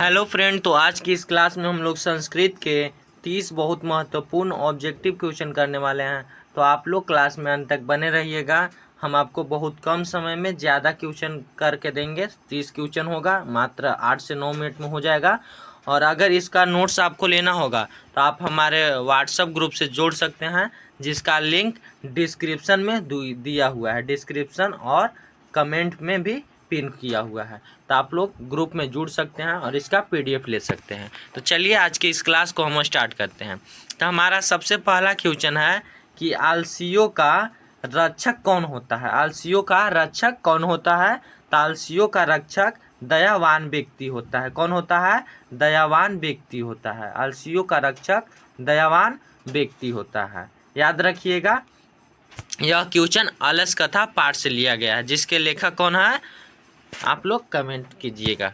Hello friend, तो आज की इस क्लास में हम लोग संस्कृत के 30 बहुत महत्वपूर्ण ऑब्जेक्टिव क्वेश्चन करने वाले हैं। तो आप लोग क्लास में अंत तक बने रहिएगा। हम आपको बहुत कम समय में ज़्यादा क्वेश्चन करके देंगे। 30 क्वेश्चन होगा, मात्र 8 से 9 मिनट में हो जाएगा। और अगर इसका नोट्स आपको लेना होगा तो आप हमारे व्हाट्सएप ग्रुप से जोड़ सकते हैं, जिसका लिंक डिस्क्रिप्शन में दिया हुआ है। डिस्क्रिप्शन और कमेंट में भी पिन किया हुआ है, तो आप लोग ग्रुप में जुड़ सकते हैं और इसका पीडीएफ ले सकते हैं। तो चलिए आज के इस क्लास को हम स्टार्ट करते हैं। तो हमारा सबसे पहला क्वेश्चन है कि आलसियों का रक्षक कौन होता है। आलसियों का रक्षक कौन होता है। तो आलसियों का रक्षक दयावान व्यक्ति होता है। कौन होता है? दयावान व्यक्ति होता है। आलसियों का रक्षक दयावान व्यक्ति होता है, याद रखिएगा। यह क्वेश्चन अलस कथा पाठ से लिया गया है, जिसके लेखक कौन है आप लोग कमेंट कीजिएगा।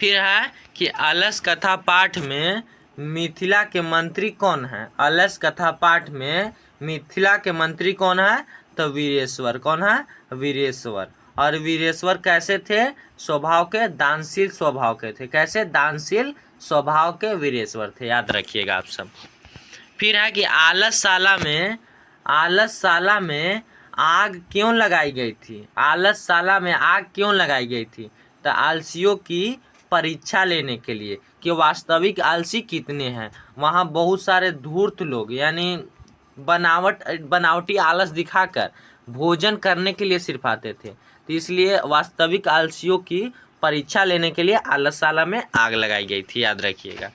फिर है कि अलस कथा पाठ में मिथिला के मंत्री कौन है। अलस कथा पाठ में मिथिला के मंत्री कौन है? तो वीरेश्वर। कौन है? वीरेश्वर। और वीरेश्वर कैसे थे? स्वभाव के, दानशील स्वभाव के थे। कैसे? दानशील स्वभाव के वीरेश्वर थे, याद रखिएगा आप सब। फिर है कि आलसशाला में आग क्यों लगाई गई थी। आलसशाला में आग क्यों लगाई गई थी? तो आलसियों की परीक्षा लेने के लिए कि वास्तविक आलसी कितने हैं। वहाँ बहुत सारे धूर्त लोग, यानी बनावटी आलस दिखाकर भोजन करने के लिए सिर्फ आते थे। तो इसलिए वास्तविक आलसियों की परीक्षा लेने के लिए आलसशाला में आग लगाई गई थी, याद रखिएगा।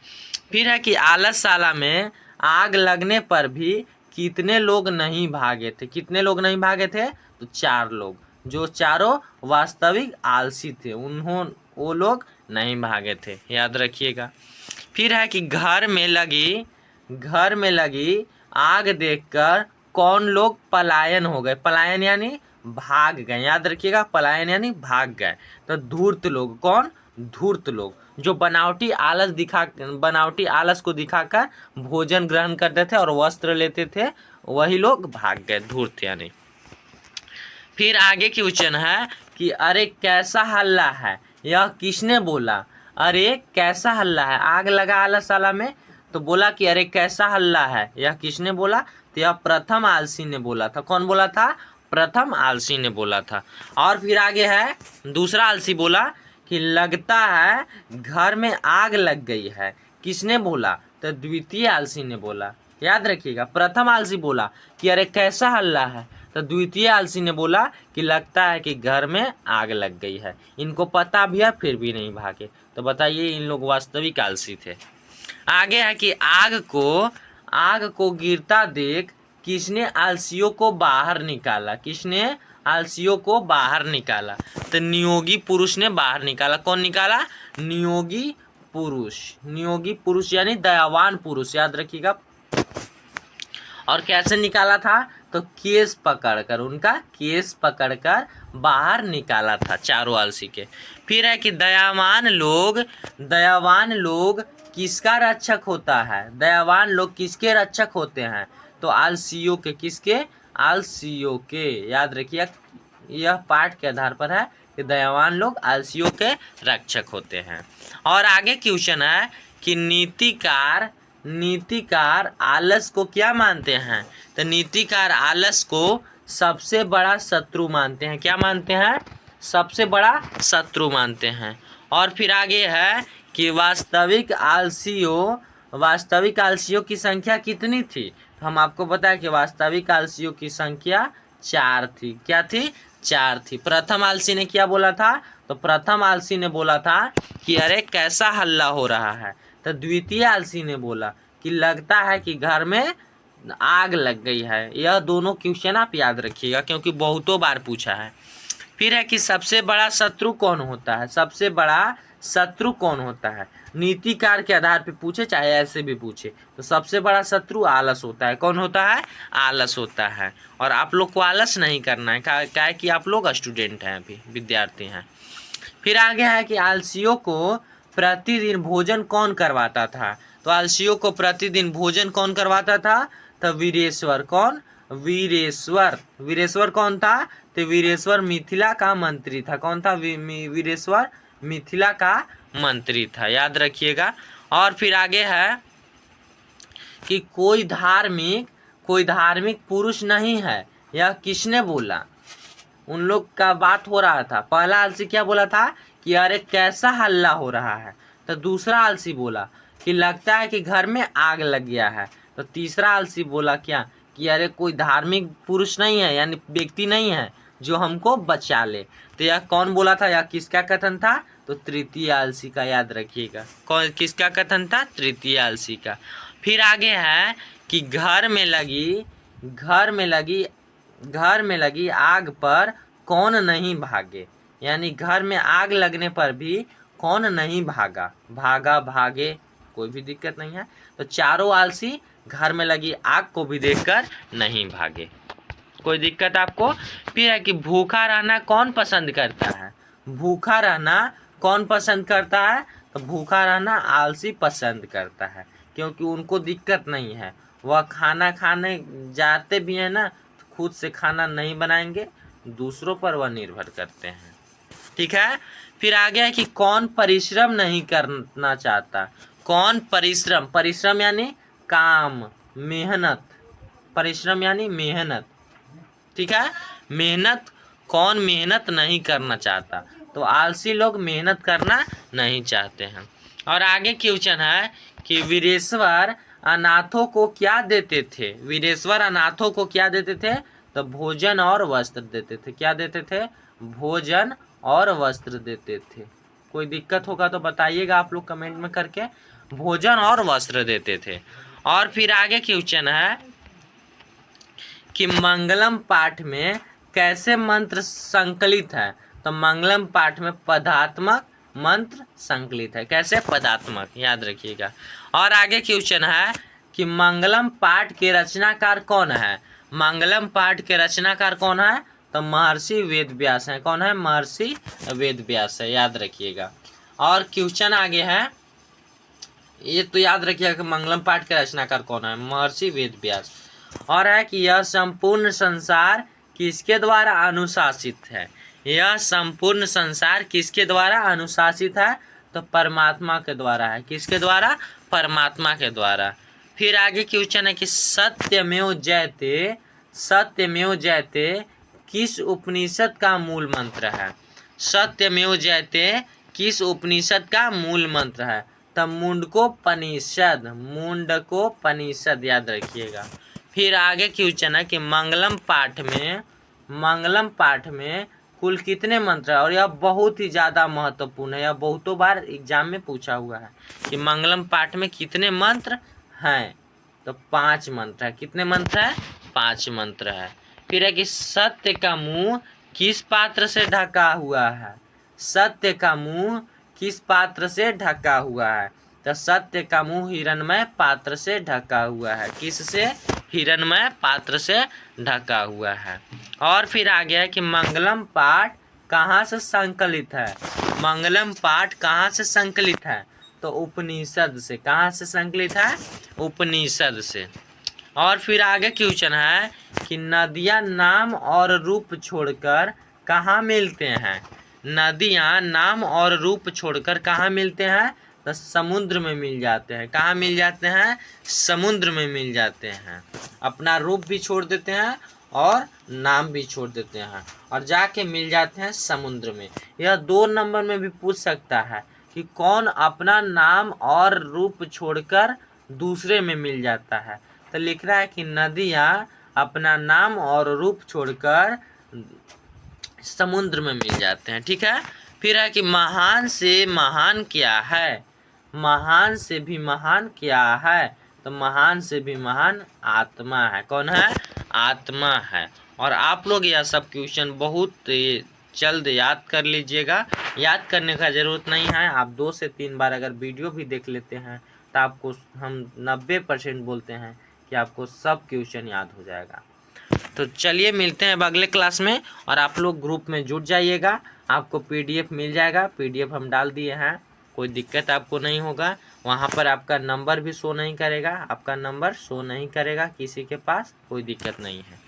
फिर है कि आलसशाला में आग लगने पर भी कितने लोग नहीं भागे थे। कितने लोग नहीं भागे थे? तो 4 लोग, जो चारों वास्तविक आलसी थे, वो लोग नहीं भागे थे, याद रखिएगा। फिर है कि घर में लगी आग देखकर कौन लोग पलायन हो गए। पलायन यानी भाग गए, याद रखिएगा। पलायन यानी भाग गए। तो धूर्त लोग। कौन? धूर्त लोग, जो बनावटी आलस को दिखाकर भोजन ग्रहण करते थे और वस्त्र लेते थे, वही लोग भाग गए, धूर्त यानी। फिर आगे क्वेश्चन है कि अरे कैसा हल्ला है, यह किसने बोला। अरे कैसा हल्ला है, आग लगा आलसशाला में तो बोला कि अरे कैसा हल्ला है, यह किसने बोला। तो यह प्रथम आलसी ने बोला था। कौन बोला था? प्रथम आलसी ने बोला था। और फिर आगे है दूसरा आलसी बोला कि लगता है घर में आग लग गई है, किसने बोला। तो द्वितीय आलसी ने बोला, याद रखिएगा। प्रथम आलसी बोला कि अरे कैसा हल्ला है, तो द्वितीय आलसी ने बोला कि लगता है कि घर में आग लग गई है। इनको पता भी है फिर भी नहीं भागे। तो बताइए, इन लोग वास्तविक आलसी थे। आगे है कि आग को गिरता देख किसने आलसियों को बाहर निकाला। किसने आलसियों को बाहर निकाला? तो नियोगी पुरुष ने बाहर निकाला। कौन निकाला? नियोगी पुरुष। नियोगी पुरुष यानी दयावान पुरुष, याद रखिएगा। और कैसे निकाला था? तो केस पकड़कर, उनका केस पकड़कर बाहर निकाला था चारों आलसी के। फिर है कि दयावान लोग किसका रक्षक होता है। दयावान लोग किसके रक्षक होते हैं? तो आलसियों के। किसके? आलसियों के, याद रखिए। यह पाठ के आधार पर है कि दयावान लोग आलसियों के रक्षक होते हैं। और आगे क्वेश्चन है कि नीतिकार आलस को क्या मानते हैं। तो नीतिकार आलस को सबसे बड़ा शत्रु मानते हैं। क्या मानते हैं? सबसे बड़ा शत्रु मानते हैं। और फिर आगे है कि वास्तविक आलसियों की संख्या कितनी थी। तो हम आपको बताया कि वास्तविक आलसियों की संख्या 4 थी। क्या थी? 4 थी। प्रथम आलसी ने क्या बोला था? तो प्रथम आलसी ने बोला था कि अरे कैसा हल्ला हो रहा है। तो द्वितीय आलसी ने बोला कि लगता है कि घर में आग लग गई है। यह दोनों क्वेश्चन आप याद रखिएगा, क्योंकि बहुतों बार पूछा है। फिर है कि सबसे बड़ा शत्रु कौन होता है। सबसे बड़ा शत्रु कौन होता है? नीतिकार के आधार पे पूछे, चाहे ऐसे भी पूछे, तो सबसे बड़ा शत्रु आलस होता है। कौन होता है? आलस होता है। और आप लोग को आलस नहीं करना है, क्या है कि आप लोग स्टूडेंट हैं, अभी विद्यार्थी हैं। फिर आगे है कि आलसियों को प्रतिदिन भोजन कौन करवाता था। तो आलसियों को प्रतिदिन भोजन कौन करवाता था? तो वीरेश्वर। कौन? वीरेश्वर कौन था? तो वीरेश्वर मिथिला का मंत्री था। कौन था? वीरेश्वर मिथिला का मंत्री था, याद रखिएगा। और फिर आगे है कि कोई धार्मिक पुरुष नहीं है, यह किसने बोला? उन लोग का बात हो रहा था। पहला आलसी क्या बोला था कि अरे कैसा हल्ला हो रहा है। तो दूसरा आलसी बोला कि लगता है कि घर में आग लग गया है। तो तीसरा आलसी बोला क्या कि अरे कोई धार्मिक पुरुष नहीं है, यानी व्यक्ति नहीं है जो हमको बचा ले। तो यह कौन बोला था, यह किसका कथन था? तो तृतीय आलसी का, याद रखिएगा। कौन किसका कथन था? तृतीय आलसी का। फिर आगे है कि घर में लगी आग पर कौन नहीं भागे, यानी घर में आग लगने पर भी कौन नहीं भागे, कोई भी दिक्कत नहीं है। तो चारों आलसी घर में लगी आग को भी देखकर नहीं भागे, कोई दिक्कत आपको? फिर है कि भूखा रहना कौन पसंद करता है? भूखा रहना कौन पसंद करता है? तो भूखा रहना आलसी पसंद करता है, क्योंकि उनको दिक्कत नहीं है। वह खाना खाने जाते भी हैं ना, तो खुद से खाना नहीं बनाएंगे, दूसरों पर वह निर्भर करते हैं। ठीक है। फिर आगे है कि कौन परिश्रम नहीं करना चाहता? कौन परिश्रम यानी काम, मेहनत, परिश्रम यानी मेहनत। ठीक है, कौन मेहनत नहीं करना चाहता? तो आलसी लोग मेहनत करना नहीं चाहते हैं। और आगे क्वेश्चन है कि वीरेश्वर अनाथों को क्या देते थे? वीरेश्वर अनाथों को क्या देते थे? तो भोजन और वस्त्र देते थे। क्या देते थे? भोजन और वस्त्र देते थे। कोई दिक्कत होगा तो बताइएगा आप लोग कमेंट में करके। भोजन और वस्त्र देते थे। और फिर आगे क्वेश्चन है कि मंगलम पाठ में कैसे मंत्र संकलित है? तो मंगलम पाठ में पदात्मक मंत्र संकलित है। कैसे? पदात्मक, याद रखिएगा। और आगे क्वेश्चन है कि मंगलम पाठ के रचनाकार कौन है? मंगलम पाठ के रचनाकार कौन है? तो महर्षि वेदव्यास है। कौन है? महर्षि वेदव्यास है, याद रखिएगा। और क्वेश्चन आगे है, ये तो याद रखिएगा कि मंगलम पाठ के रचनाकार कौन है? महर्षि वेदव्यास। और है कि यह संपूर्ण संसार किसके द्वारा अनुशासित है? यह संपूर्ण संसार किसके द्वारा अनुशासित है? तो परमात्मा के द्वारा है। किसके द्वारा? परमात्मा के द्वारा। फिर आगे क्वेश्चन है कि सत्यमेव जयते किस उपनिषद का मूल मंत्र है? सत्यमेव जयते किस उपनिषद का मूल मंत्र है? तो मुंडकोपनिषद, याद रखिएगा। फिर आगे क्वेश्चन है कि मंगलम पाठ में कुल कितने मंत्र है? और यह बहुत ही ज़्यादा महत्वपूर्ण है, यह बहुतों बार एग्जाम में पूछा हुआ है कि मंगलम पाठ में कितने मंत्र हैं? तो 5 मंत्र है। कितने मंत्र है? 5 मंत्र है। फिर है कि सत्य का मुंह किस पात्र से ढका हुआ है? सत्य का मुंह किस पात्र से ढका हुआ है? तो सत्य का मुंह हिरणमय पात्र से ढका हुआ है। किससे? हिरणमय पात्र से ढका हुआ है। और फिर आ गया कि मंगलम पाठ कहाँ से संकलित है? मंगलम पाठ कहाँ से संकलित है? तो उपनिषद से। कहाँ से संकलित है? उपनिषद से। और फिर आगे क्वेश्चन है कि नदियाँ नाम और रूप छोड़कर कहाँ मिलते हैं? नदियाँ नाम और रूप छोड़कर कहाँ मिलते हैं? तो समुद्र में मिल जाते हैं। कहाँ मिल जाते हैं? समुद्र में मिल जाते हैं। अपना रूप भी छोड़ देते हैं और नाम भी छोड़ देते हैं और जाके मिल जाते हैं समुद्र में। यह 2 नंबर में भी पूछ सकता है कि कौन अपना नाम और रूप छोड़कर दूसरे में मिल जाता है। तो लिख रहा है कि नदियाँ अपना नाम और रूप छोड़कर समुद्र में मिल जाते हैं। ठीक है। फिर है कि महान से महान क्या है? महान से भी महान क्या है? तो महान से भी महान आत्मा है। कौन है? आत्मा है। और आप लोग यह सब क्वेश्चन बहुत जल्द याद कर लीजिएगा। याद करने का ज़रूरत नहीं है, आप 2 से 3 बार अगर वीडियो भी देख लेते हैं तो आपको हम 90% बोलते हैं कि आपको सब क्वेश्चन याद हो जाएगा। तो चलिए मिलते हैं अब अगले क्लास में और आप लोग ग्रुप में जुट जाइएगा। आपको PDF मिल जाएगा, PDF हम डाल दिए हैं, कोई दिक्कत आपको नहीं होगा। वहाँ पर आपका नंबर भी शो नहीं करेगा, आपका नंबर शो नहीं करेगा किसी के पास, कोई दिक्कत नहीं है।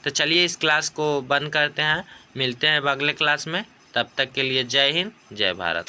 तो चलिए इस क्लास को बंद करते हैं, मिलते हैं अब अगले क्लास में। तब तक के लिए जय हिंद, जय भारत।